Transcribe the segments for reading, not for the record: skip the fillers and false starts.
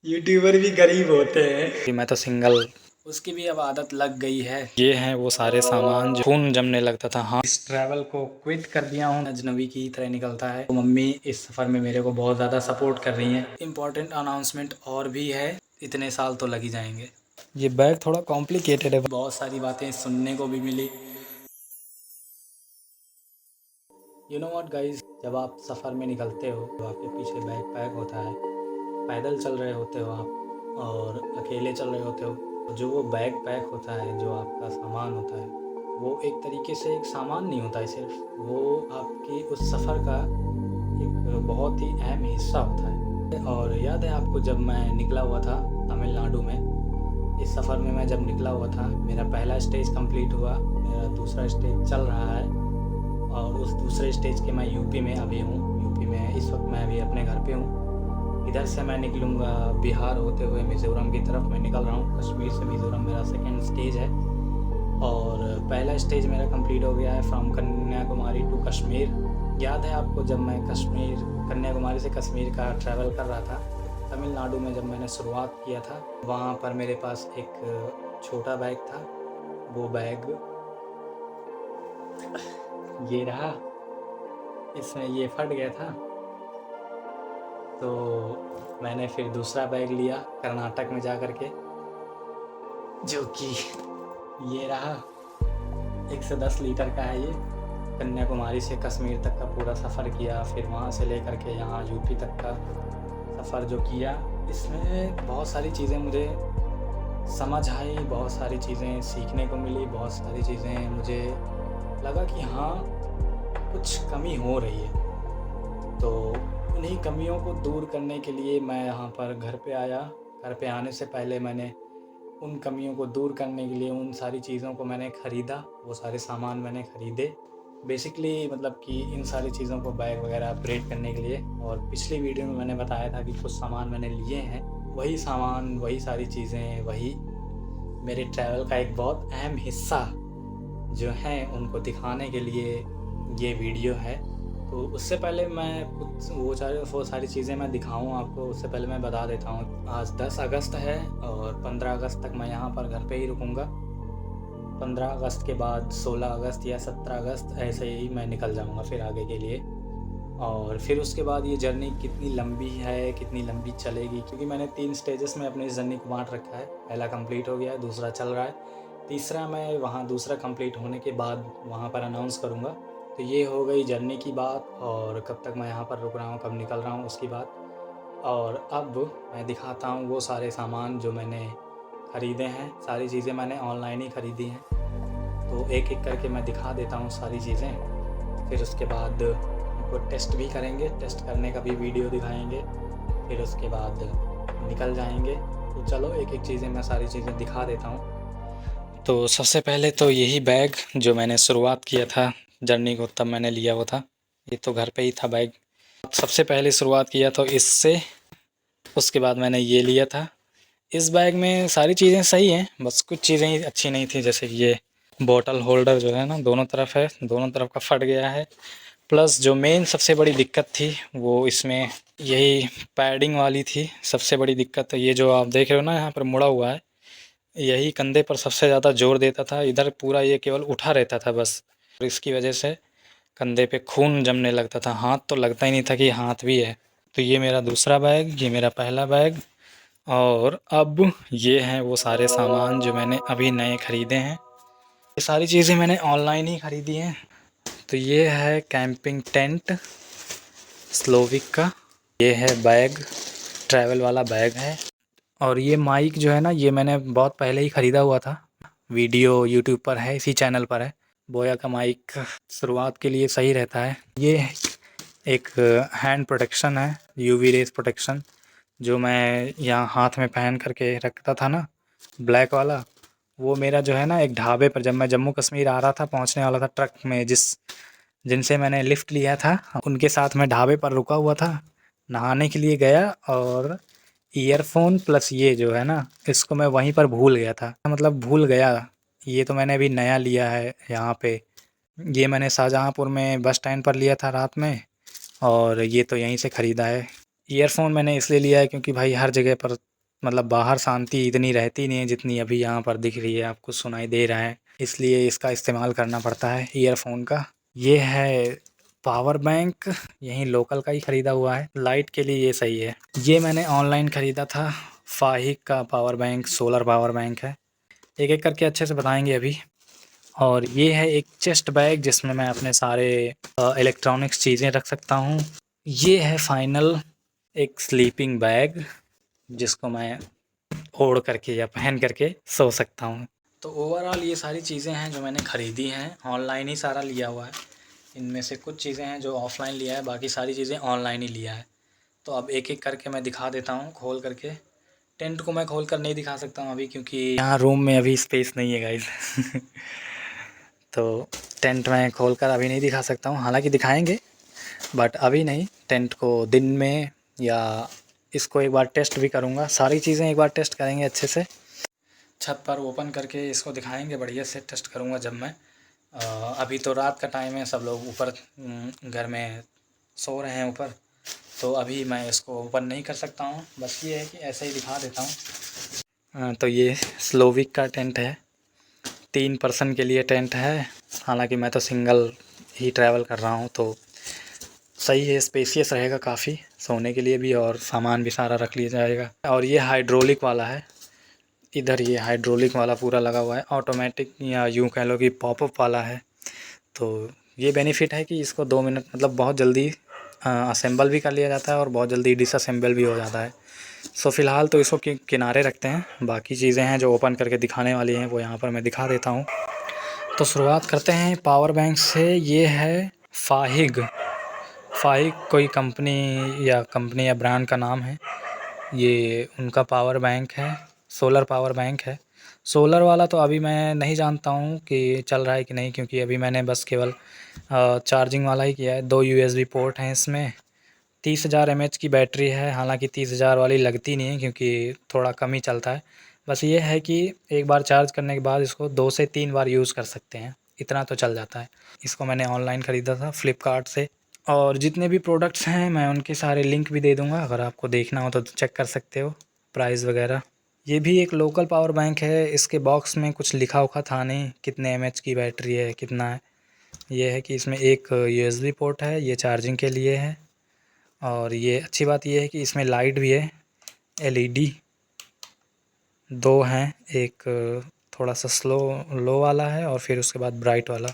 YouTuber भी गरीब होते हैं। मैं तो सिंगल, उसकी भी अब आदत लग गई है। ये हैं वो सारे सामान जो खून जमने लगता था। हाँ, इस ट्रैवल को क्विट कर दिया हूँ, अजनबी की तरह निकलता है। तो मम्मी इस सफ़र में मेरे को बहुत ज़्यादा सपोर्ट कर रही हैं। इम्पॉर्टेंट अनाउंसमेंट और भी है, इतने साल तो लग ही जाएंगे। ये बैग थोड़ा कॉम्प्लिकेटेड है, बहुत सारी बातें सुनने को भी मिली। यू नो व्हाट गाइस, जब आप सफ़र में निकलते हो तो आपके पीछे बैग पैक होता है, पैदल चल रहे होते हो आप और अकेले चल रहे होते हो, तो जो वो बैग पैक होता है, जो आपका सामान होता है, वो एक तरीके से एक सामान नहीं होता है सिर्फ, वो आपकी उस सफ़र का एक बहुत ही अहम हिस्सा होता है। और याद है आपको जब मैं निकला हुआ था तमिलनाडु में, इस सफ़र में मैं जब निकला हुआ था, मेरा पहला स्टेज कंप्लीट हुआ, मेरा दूसरा स्टेज चल रहा है और उस दूसरे स्टेज के मैं यूपी में अभी हूँ। यूपी में इस वक्त मैं अभी अपने घर पे हूँ। इधर से मैं निकलूँगा बिहार होते हुए मिज़ोरम की तरफ मैं निकल रहा हूँ। कश्मीर से मिज़ोरम मेरा सेकंड स्टेज है और पहला स्टेज मेरा कंप्लीट हो गया है फ्रॉम कन्याकुमारी टू कश्मीर। याद है आपको जब मैं कन्याकुमारी से कश्मीर का ट्रैवल कर रहा था, तमिलनाडु में जब मैंने शुरुआत किया था, वहाँ पर मेरे पास एक छोटा बैग था। वो बैग ये रहा, इसमें ये फट गया था, तो मैंने फिर दूसरा बैग लिया कर्नाटक में जा कर के, जो कि ये रहा, 110 लीटर का है ये। कन्याकुमारी से कश्मीर तक का पूरा सफ़र किया, फिर वहाँ से लेकर के यहाँ यूपी तक का सफ़र जो किया, इसमें बहुत सारी चीज़ें मुझे समझ आई, बहुत सारी चीज़ें सीखने को मिली, बहुत सारी चीज़ें मुझे लगा कि हाँ, कुछ कमी हो रही है। तो उन्हीं कमियों को दूर करने के लिए मैं यहाँ पर घर पे आया। घर पे आने से पहले मैंने उन कमियों को दूर करने के लिए उन सारी चीज़ों को मैंने ख़रीदा, वो सारे सामान मैंने ख़रीदे बेसिकली, मतलब कि इन सारी चीज़ों को बैग वगैरह अपग्रेड करने के लिए। और पिछली वीडियो में मैंने बताया था कि कुछ सामान मैंने लिए हैं, वही सामान, वही सारी चीज़ें, वही मेरे ट्रैवल का एक बहुत अहम हिस्सा जो हैं, उनको दिखाने के लिए ये वीडियो है। तो उससे पहले मैं कुछ वो सारी चीज़ें मैं दिखाऊँ आपको, उससे पहले मैं बता देता हूँ, आज 10 अगस्त है और 15 अगस्त तक मैं यहाँ पर घर पे ही रुकूँगा। 15 अगस्त के बाद 16 अगस्त या 17 अगस्त ऐसे ही मैं निकल जाऊँगा फिर आगे के लिए। और फिर उसके बाद ये जर्नी कितनी लंबी है, कितनी लंबी चलेगी, क्योंकि मैंने 3 स्टेजेस में अपनी इस जर्नी को बाँट रखा है। पहला कंप्लीट हो गया है, दूसरा चल रहा है, तीसरा मैं वहाँ दूसरा कंप्लीट होने के बाद वहाँ पर अनाउंस करूँगा। तो ये हो गई जर्नी की बात और कब तक मैं यहाँ पर रुक रहा हूँ, कब निकल रहा हूँ उसकी बात। और अब मैं दिखाता हूँ वो सारे सामान जो मैंने ख़रीदे हैं। सारी चीज़ें मैंने ऑनलाइन ही ख़रीदी हैं, तो एक-एक करके मैं दिखा देता हूँ सारी चीज़ें। फिर उसके बाद उनको टेस्ट भी करेंगे, टेस्ट करने का भी वीडियो दिखाएँगे, फिर उसके बाद निकल जाएँगे। तो चलो एक-एक चीज़ें मैं सारी चीज़ें दिखा देता हूँ। तो सबसे पहले तो यही बैग जो मैंने शुरुआत किया था जर्नी को, तब मैंने लिया हुआ था, ये तो घर पे ही था बैग। सबसे पहले शुरुआत किया तो इससे, उसके बाद मैंने ये लिया था। इस बैग में सारी चीज़ें सही हैं, बस कुछ चीज़ें ही अच्छी नहीं थी, जैसे कि ये बॉटल होल्डर जो है ना, दोनों तरफ है, दोनों तरफ का फट गया है। प्लस जो मेन सबसे बड़ी दिक्कत थी वो इसमें यही पैडिंग वाली थी। सबसे बड़ी दिक्कत ये जो आप देख रहे हो ना यहाँ पर मुड़ा हुआ है, यही कंधे पर सबसे ज़्यादा जोर देता था। इधर पूरा ये केवल उठा रहता था बस, और इसकी वजह से कंधे पे खून जमने लगता था, हाथ तो लगता ही नहीं था कि हाथ भी है। तो ये मेरा दूसरा बैग, ये मेरा पहला बैग। और अब ये हैं वो सारे सामान जो मैंने अभी नए ख़रीदे हैं। ये सारी चीज़ें मैंने ऑनलाइन ही ख़रीदी हैं। तो ये है कैंपिंग टेंट स्लोविक का, ये है बैग, ट्रैवल वाला बैग है। और ये माइक जो है ना, ये मैंने बहुत पहले ही ख़रीदा हुआ था, वीडियो यूट्यूब पर है, इसी चैनल पर है। बोया का माइक शुरुआत के लिए सही रहता है। ये एक हैंड प्रोटेक्शन है, यूवी रेस प्रोटेक्शन, जो मैं यहाँ हाथ में पहन करके रखता था ना, ब्लैक वाला, वो मेरा जो है ना, एक ढाबे पर जब मैं जम्मू कश्मीर आ रहा था, पहुँचने वाला था ट्रक में, जिनसे मैंने लिफ्ट लिया था, उनके साथ मैं ढाबे पर रुका हुआ था, नहाने के लिए गया और ईयरफोन प्लस ये जो है ना, इसको मैं वहीं पर भूल गया था, मतलब भूल गया। ये तो मैंने अभी नया लिया है यहाँ पे, ये मैंने शाहजहाँपुर में बस स्टैंड पर लिया था रात में, और ये तो यहीं से ख़रीदा है। ईयरफोन मैंने इसलिए लिया है क्योंकि भाई हर जगह पर मतलब बाहर शांति इतनी रहती नहीं है जितनी अभी यहाँ पर दिख रही है, आपको सुनाई दे रहा है, इसलिए इसका इस्तेमाल करना पड़ता है ईयरफोन का। ये है पावर बैंक, यहीं लोकल का ही ख़रीदा हुआ है, लाइट के लिए ये सही है। ये मैंने ऑनलाइन ख़रीदा था, फाहिक का power bank, solar power bank है। एक एक करके अच्छे से बताएंगे अभी। और ये है एक चेस्ट बैग जिसमें मैं अपने सारे इलेक्ट्रॉनिक्स चीज़ें रख सकता हूँ। ये है फाइनल एक स्लीपिंग बैग जिसको मैं ओढ़ करके या पहन करके सो सकता हूँ। तो ओवरऑल ये सारी चीज़ें हैं जो मैंने ख़रीदी हैं, ऑनलाइन ही सारा लिया हुआ है। इनमें से कुछ चीज़ें हैं जो ऑफ़लाइन लिया है, बाकी सारी चीज़ें ऑनलाइन ही लिया है। तो अब एक एक करके मैं दिखा देता हूँ खोल करके। टेंट को मैं खोल कर नहीं दिखा सकता हूँ अभी, क्योंकि यहाँ रूम में अभी स्पेस नहीं है गाइस। तो टेंट मैं खोल कर अभी नहीं दिखा सकता हूँ, हालांकि दिखाएंगे बट अभी नहीं। टेंट को दिन में या इसको एक बार टेस्ट भी करूँगा, सारी चीज़ें एक बार टेस्ट करेंगे अच्छे से। छत पर ओपन करके इसको दिखाएंगे, बढ़िया से टेस्ट करूँगा जब मैं अभी तो रात का टाइम है, सब लोग ऊपर घर में सो रहे हैं ऊपर, तो अभी मैं इसको ओपन नहीं कर सकता हूँ। बस ये है कि ऐसे ही दिखा देता हूँ। तो ये स्लोविक का टेंट है, 3 पर्सन के लिए टेंट है। हालांकि मैं तो सिंगल ही ट्रैवल कर रहा हूँ, तो सही है, स्पेसियस रहेगा काफ़ी सोने के लिए भी, और सामान भी सारा रख लिया जाएगा। और ये हाइड्रोलिक वाला है, इधर ये हाइड्रोलिक वाला पूरा लगा हुआ है, ऑटोमेटिक या यूँ कह लो कि पॉपअप वाला है। तो ये बेनिफिट है कि इसको 2 मिनट मतलब बहुत जल्दी असेंबल भी कर लिया जाता है और बहुत जल्दी डिसअसेंबल भी हो जाता है। सो फ़िलहाल तो इसको किनारे रखते हैं, बाकी चीज़ें हैं जो ओपन करके दिखाने वाली हैं वो यहाँ पर मैं दिखा देता हूँ। तो शुरुआत करते हैं पावर बैंक से। ये है फाहिग, फाहिग कोई कंपनी या ब्रांड का नाम है। ये उनका पावर बैंक है, सोलर पावर बैंक है। सोलर वाला तो अभी मैं नहीं जानता हूँ कि चल रहा है कि नहीं, क्योंकि अभी मैंने बस केवल चार्जिंग वाला ही किया है। 2 यूएसबी पोर्ट हैं इसमें, 30,000 mAh की बैटरी है। हालांकि 30,000 वाली लगती नहीं है क्योंकि थोड़ा कम ही चलता है। बस ये है कि एक बार चार्ज करने के बाद इसको 2 से 3 बार यूज़ कर सकते हैं, इतना तो चल जाता है। इसको मैंने ऑनलाइन ख़रीदा था फ्लिपकार्ट से। और जितने भी प्रोडक्ट्स हैं मैं उनके सारे लिंक भी दे दूँगा, अगर आपको देखना हो तो चेक कर सकते हो प्राइस वगैरह। ये भी एक लोकल पावर बैंक है, इसके बॉक्स में कुछ लिखा उखा था नहीं कितने mAh की बैटरी है कितना है। ये है कि इसमें एक यूएसबी पोर्ट है, ये चार्जिंग के लिए है। और ये अच्छी बात ये है कि इसमें लाइट भी है, एलईडी 2 हैं, एक थोड़ा सा लो वाला है और फिर उसके बाद ब्राइट वाला।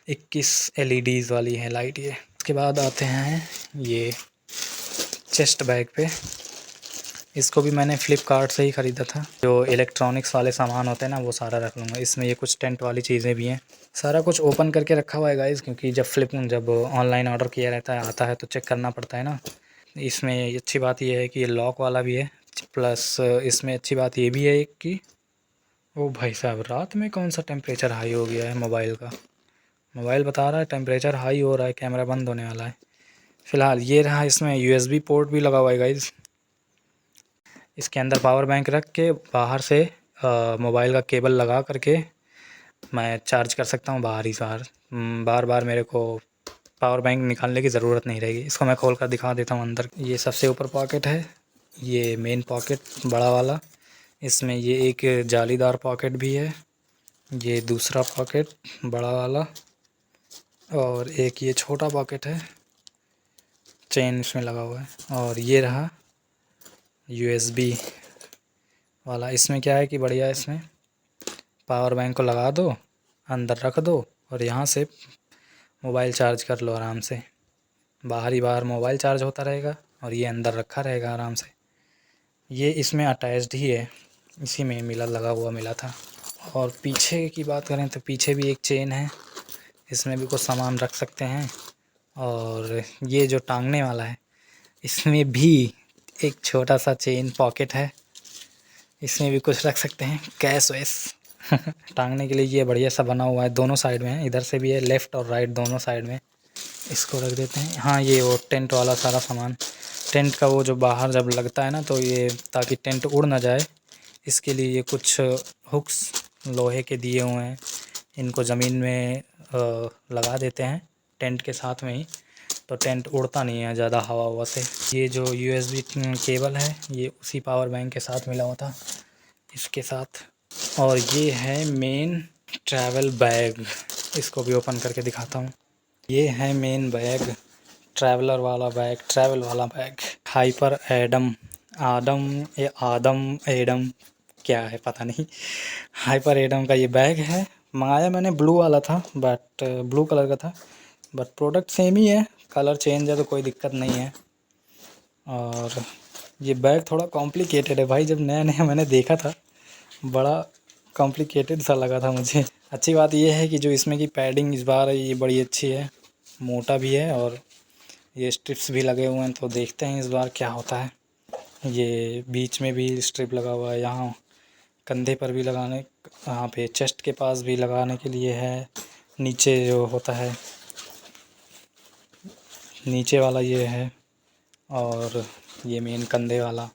21 एलईडीज़ वाली है लाइट ये। उसके बाद आते हैं ये चेस्ट बैग पे। इसको भी मैंने फ़्लिपकार्ट से ही ख़रीदा था। जो इलेक्ट्रॉनिक्स वाले सामान होते हैं ना वो सारा रख लूँगा इसमें। ये कुछ टेंट वाली चीज़ें भी हैं, सारा कुछ ओपन करके रखा हुआ है गाइस, क्योंकि जब ऑनलाइन ऑर्डर किया रहता है आता है तो चेक करना पड़ता है ना। इसमें अच्छी बात ये है कि ये लॉक वाला भी है, प्लस इसमें अच्छी बात ये भी है एक कि ओ भाई साहब, रात में कौन सा टेम्परेचर हाई हो गया है मोबाइल का। मोबाइल बता रहा है टेम्परेचर हाई हो रहा है, कैमरा बंद होने वाला है। फ़िलहाल ये रहा, इसमें यूएसबी पोर्ट भी लगा हुआ है गाइस। इसके अंदर पावर बैंक रख के बाहर से मोबाइल का केबल लगा करके मैं चार्ज कर सकता हूँ बाहर ही बार बार मेरे को पावर बैंक निकालने की ज़रूरत नहीं रहेगी। इसको मैं खोल कर दिखा देता हूँ अंदर। ये सबसे ऊपर पॉकेट है, ये मेन पॉकेट बड़ा वाला। इसमें ये एक जालीदार पॉकेट भी है, ये दूसरा पॉकेट बड़ा वाला, और एक ये छोटा पॉकेट है, चेन इसमें लगा हुआ है। और ये रहा यूएसबी वाला। इसमें क्या है कि बढ़िया, इसमें पावर बैंक को लगा दो, अंदर रख दो और यहाँ से मोबाइल चार्ज कर लो आराम से। बाहर मोबाइल चार्ज होता रहेगा और ये अंदर रखा रहेगा आराम से। ये इसमें अटैच्ड ही है, इसी में लगा हुआ मिला था। और पीछे की बात करें तो पीछे भी एक चेन है, इसमें भी कुछ सामान रख सकते हैं। और ये जो टांगने वाला है इसमें भी एक छोटा सा चेन पॉकेट है, इसमें भी कुछ रख सकते हैं, कैश वैस। टांगने के लिए ये बढ़िया सा बना हुआ है, दोनों साइड में है, इधर से भी है, लेफ़्ट और राइट दोनों साइड में। इसको रख देते हैं। हाँ, ये वो टेंट वाला सारा सामान, टेंट का वो जो बाहर जब लगता है ना, तो ये ताकि टेंट उड़ ना जाए इसके लिए ये कुछ हुक्स लोहे के दिए हुए हैं, इनको ज़मीन में लगा देते हैं टेंट के साथ में ही, तो टेंट उड़ता नहीं है ज़्यादा हवा हवा से। ये जो USB केबल है ये उसी पावर बैंक के साथ मिला हुआ था इसके साथ। और ये है मेन ट्रैवल बैग, इसको भी ओपन करके दिखाता हूँ। ये है मेन बैग, ट्रैवलर वाला बैग, ट्रैवल वाला बैग। हाइपर एडम आदम ए आदम एडम क्या है पता नहीं। हाइपर एडम का ये बैग है। मंगाया मैंने ब्लू वाला था, बट ब्लू कलर का था, बट प्रोडक्ट सेम ही है, कलर चेंज है तो कोई दिक्कत नहीं है। और ये बैग थोड़ा कॉम्प्लिकेटेड है भाई, जब नया नया मैंने देखा था बड़ा कॉम्प्लिकेटेड सा लगा था मुझे। अच्छी बात ये है कि जो इसमें की पैडिंग इस बार ये बड़ी अच्छी है, मोटा भी है और ये स्ट्रिप्स भी लगे हुए हैं, तो देखते हैं इस बार क्या होता है। ये बीच में भी स्ट्रिप लगा हुआ है, यहाँ कंधे पर भी लगाने, यहाँ पे चेस्ट के पास भी लगाने के लिए है। नीचे जो होता है नीचे वाला ये है, और ये मेन कंधे वाला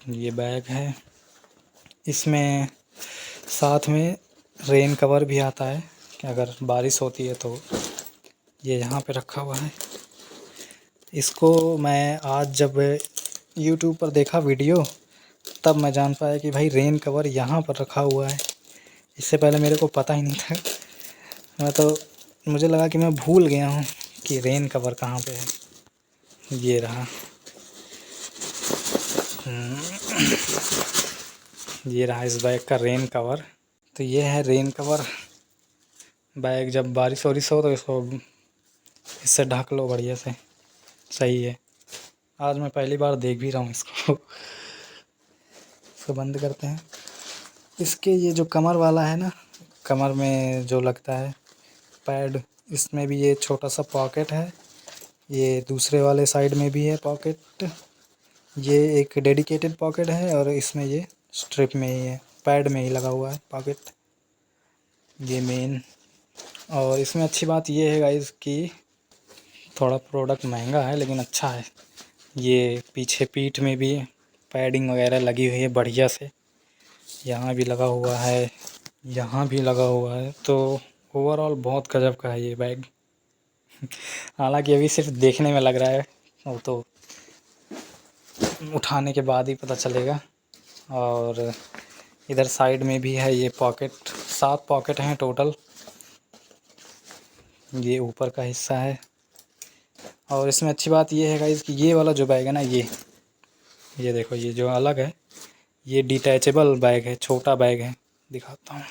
ये बैग है। इसमें साथ में रेन कवर भी आता है कि अगर बारिश होती है तो ये यहाँ पे रखा हुआ है। इसको मैं आज जब यूट्यूब पर देखा वीडियो तब मैं जान पाया कि भाई रेन कवर यहाँ पर रखा हुआ है। इससे पहले मेरे को पता ही नहीं था। मैं तो मुझे लगा कि मैं भूल गया हूँ कि रेन कवर कहाँ पे है। ये रहा। ये रहा इस बैग का रेन कवर। तो ये है रेन कवर बैग, जब बारिश वारिश हो तो इसको इससे ढक लो बढ़िया से, सही है। आज मैं पहली बार देख भी रहा हूँ इसको। इसको बंद करते हैं। इसके ये जो कमर वाला है ना, कमर में जो लगता है पैड, इसमें भी ये छोटा सा पॉकेट है। ये दूसरे वाले साइड में भी है पॉकेट। ये एक डेडिकेटेड पॉकेट है और इसमें ये स्ट्रिप में ही है, पैड में ही लगा हुआ है पॉकेट, ये मेन। और इसमें अच्छी बात ये है गाइस कि थोड़ा प्रोडक्ट महंगा है लेकिन अच्छा है। ये पीछे पीठ में भी पैडिंग वगैरह लगी हुई है बढ़िया से, यहाँ भी लगा हुआ है, यहाँ भी लगा हुआ है। तो ओवरऑल बहुत गजब का है ये बैग। हालांकि अभी सिर्फ देखने में लग रहा है, वो तो उठाने के बाद ही पता चलेगा। और इधर साइड में भी है ये पॉकेट, 7 पॉकेट हैं टोटल। ये ऊपर का हिस्सा है। और इसमें अच्छी बात ये है गाइस कि ये वाला जो बैग है ना, ये देखो, ये जो अलग है ये डिटैचेबल बैग है, छोटा बैग है, दिखाता हूँ।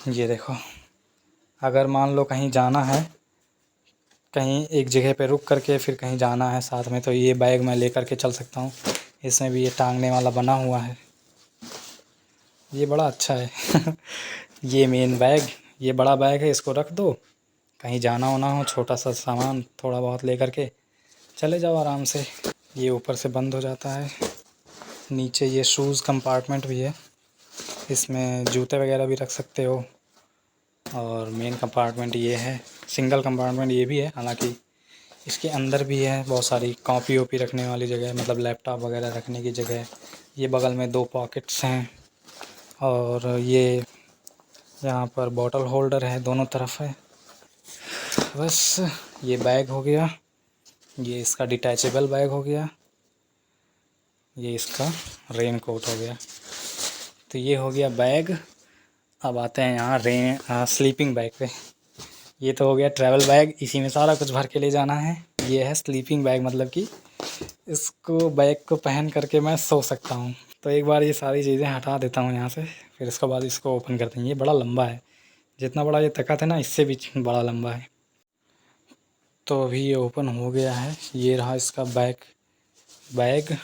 ये देखो, अगर मान लो कहीं जाना है, कहीं एक जगह पे रुक करके फिर कहीं जाना है साथ में, तो ये बैग मैं लेकर के चल सकता हूँ। इसमें भी ये टांगने वाला बना हुआ है, ये बड़ा अच्छा है। ये मेन बैग, ये बड़ा बैग है, इसको रख दो, कहीं जाना होना हो, छोटा सा सामान थोड़ा बहुत लेकर के चले जाओ आराम से। ये ऊपर से बंद हो जाता है। नीचे ये शूज़ कंपार्टमेंट भी है, इसमें जूते वगैरह भी रख सकते हो। और मेन कंपार्टमेंट ये है, सिंगल कंपार्टमेंट ये भी है, हालांकि इसके अंदर भी है बहुत सारी कॉपी वॉपी रखने वाली जगह, मतलब लैपटॉप वगैरह रखने की जगह। ये बगल में 2 पॉकेट्स हैं, और ये यहाँ पर बॉटल होल्डर है, दोनों तरफ है। बस ये बैग हो गया, ये इसका डिटैचेबल बैग हो गया, ये इसका रेन कोट हो गया। तो ये हो गया बैग। अब आते हैं यहाँ स्लीपिंग बैग पे। ये तो हो गया ट्रैवल बैग, इसी में सारा कुछ भर के ले जाना है। ये है स्लीपिंग बैग, मतलब कि इसको बैग को पहन करके मैं सो सकता हूँ। तो एक बार ये सारी चीज़ें हटा देता हूँ यहाँ से, फिर इसके बाद इसको ओपन करते हैं। ये बड़ा लंबा है, जितना बड़ा ये तख़्त है ना, इससे भी बड़ा लंबा है। तो अभी ये ओपन हो गया है। ये रहा इसका बैग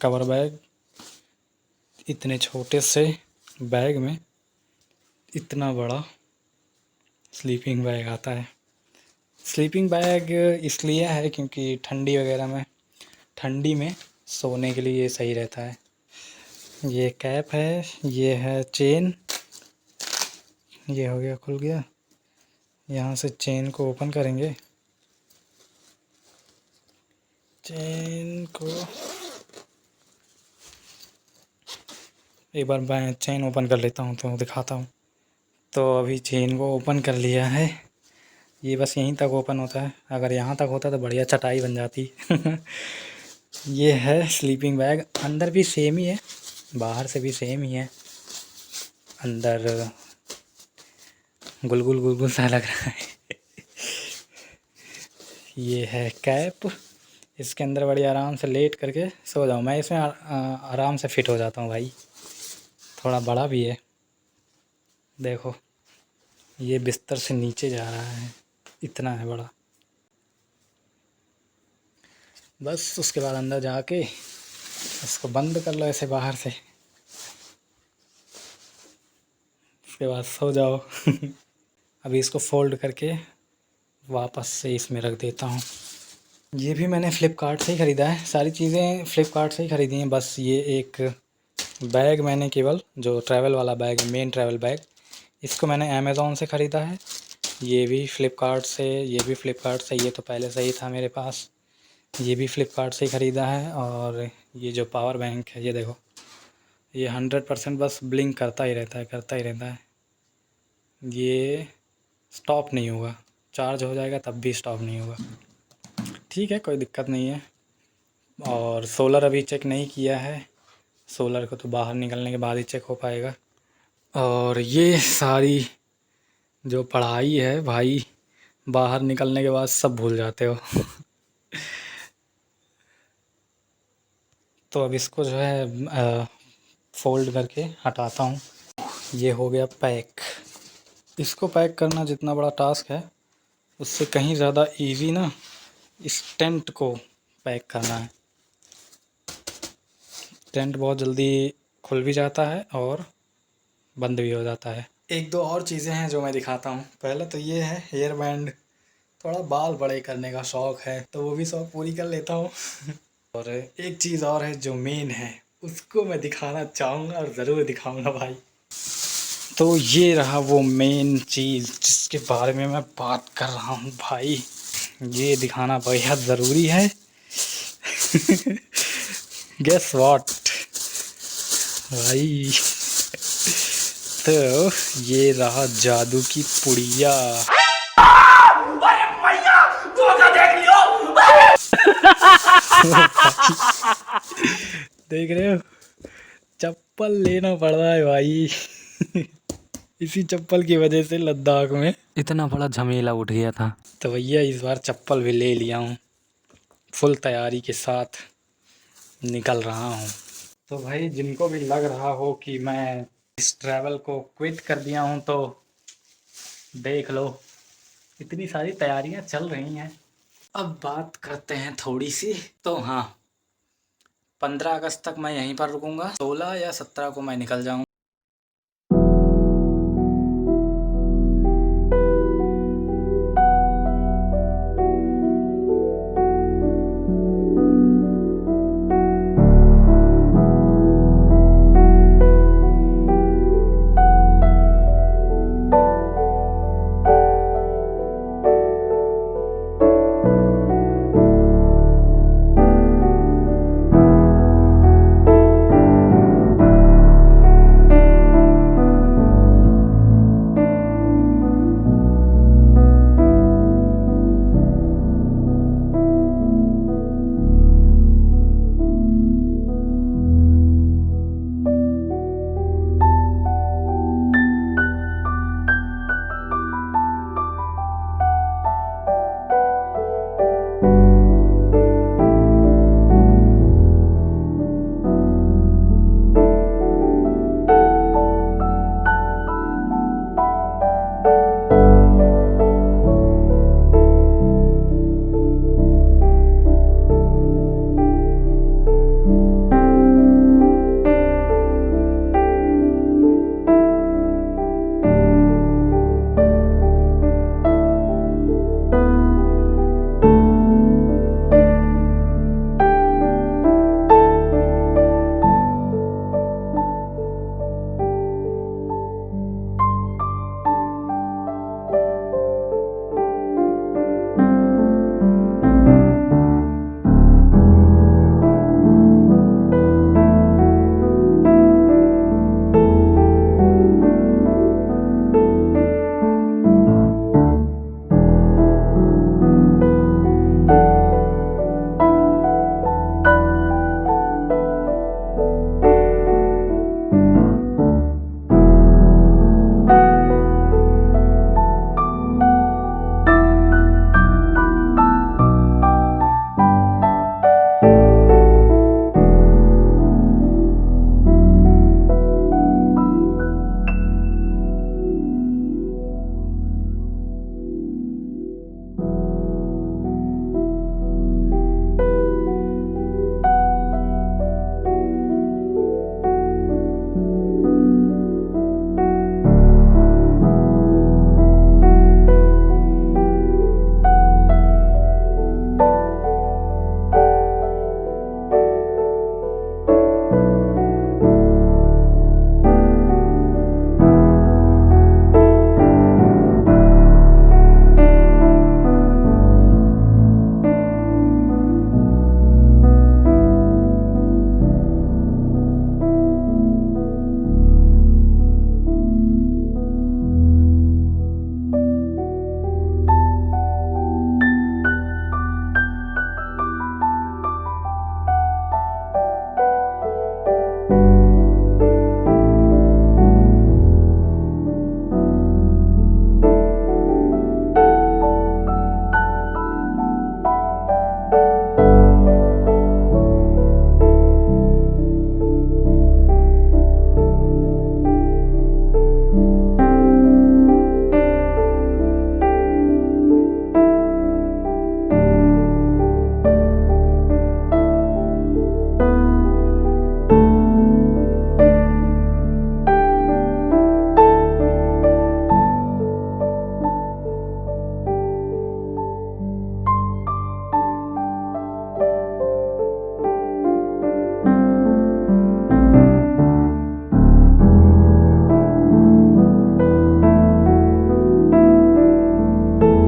कवर बैग। इतने छोटे से बैग में इतना बड़ा स्लीपिंग बैग आता है। स्लीपिंग बैग इसलिए है क्योंकि ठंडी में सोने के लिए ये सही रहता है। ये कैप है, ये है चेन, ये हो गया, खुल गया। यहाँ से चेन को ओपन करेंगे, चेन को एक बार मैं चेन ओपन कर लेता हूँ तो दिखाता हूँ। तो अभी चेन को ओपन कर लिया है। ये बस यहीं तक ओपन होता है, अगर यहाँ तक होता तो बढ़िया चटाई बन जाती। ये है स्लीपिंग बैग, अंदर भी सेम ही है, बाहर से भी सेम ही है। अंदर गुलगुल गुलगुल सा लग रहा है। ये है कैप, इसके अंदर बड़ी आराम से लेट करके सो जाऊँ। मैं इसमें आराम से फिट हो जाता हूँ भाई। थोड़ा बड़ा भी है, देखो ये बिस्तर से नीचे जा रहा है, इतना है बड़ा। बस उसके बाद अंदर जाके इसको बंद कर लो ऐसे बाहर से, उसके बाद सो जाओ। अभी इसको फोल्ड करके वापस से इसमें रख देता हूँ। ये भी मैंने फ़्लिपकार्ट से ही ख़रीदा है, सारी चीज़ें फ़्लिपकार्ट से ही ख़रीदी हैं। बस ये एक बैग मैंने केवल, जो ट्रैवल वाला बैग है, मेन ट्रैवल बैग, इसको मैंने अमेज़ॉन से ख़रीदा है। ये भी फ़्लिपकार्ट से, ये भी फ़्लिपकार्ट से, ये तो पहले से ही था मेरे पास, ये भी फ़्लिपकार्ट से ही ख़रीदा है। और ये जो पावर बैंक है, ये देखो, ये 100% बस ब्लिंक करता ही रहता है, करता ही रहता है। ये स्टॉप नहीं होगा, चार्ज हो जाएगा तब भी स्टॉप नहीं होगा। ठीक है, कोई दिक्कत नहीं है। और सोलर अभी चेक नहीं किया है, सोलर को तो बाहर निकलने के बाद ही चेक हो पाएगा। और ये सारी जो पढ़ाई है भाई, बाहर निकलने के बाद सब भूल जाते हो। तो अब इसको जो है फ़ोल्ड करके हटाता हूँ। ये हो गया पैक। इसको पैक करना जितना बड़ा टास्क है, उससे कहीं ज़्यादा इजी ना इस टेंट को पैक करना है। टेंट बहुत जल्दी खुल भी जाता है और बंद भी हो जाता है। एक दो और चीज़ें हैं जो मैं दिखाता हूँ। पहले तो ये है हेयर बैंड, थोड़ा बाल बड़े करने का शौक़ है तो वो भी शौक़ पूरी कर लेता हूँ। और एक चीज़ और है जो मेन है, उसको मैं दिखाना चाहूँगा और ज़रूर दिखाऊँगा भाई। तो ये रहा वो मेन चीज़ जिसके बारे में मैं बात कर रहा हूँ भाई, ये दिखाना बेहद ज़रूरी है। गेस व्हाट भाई, तो ये रहा जादू की पुड़िया। देख रहे हो, चप्पल लेना पड़ रहा है भाई। इसी चप्पल की वजह से लद्दाख में इतना बड़ा झमेला उठ गया था। तो भैया इस बार चप्पल भी ले लिया हूँ, फुल तैयारी के साथ निकल रहा हूँ। तो भाई जिनको भी लग रहा हो कि मैं इस ट्रैवल को क्विट कर दिया हूँ, तो देख लो, इतनी सारी तैयारियां चल रही हैं। अब बात करते हैं थोड़ी सी। तो हाँ, 15 अगस्त तक मैं यहीं पर रुकूंगा, 16 या 17 को मैं निकल जाऊँगा।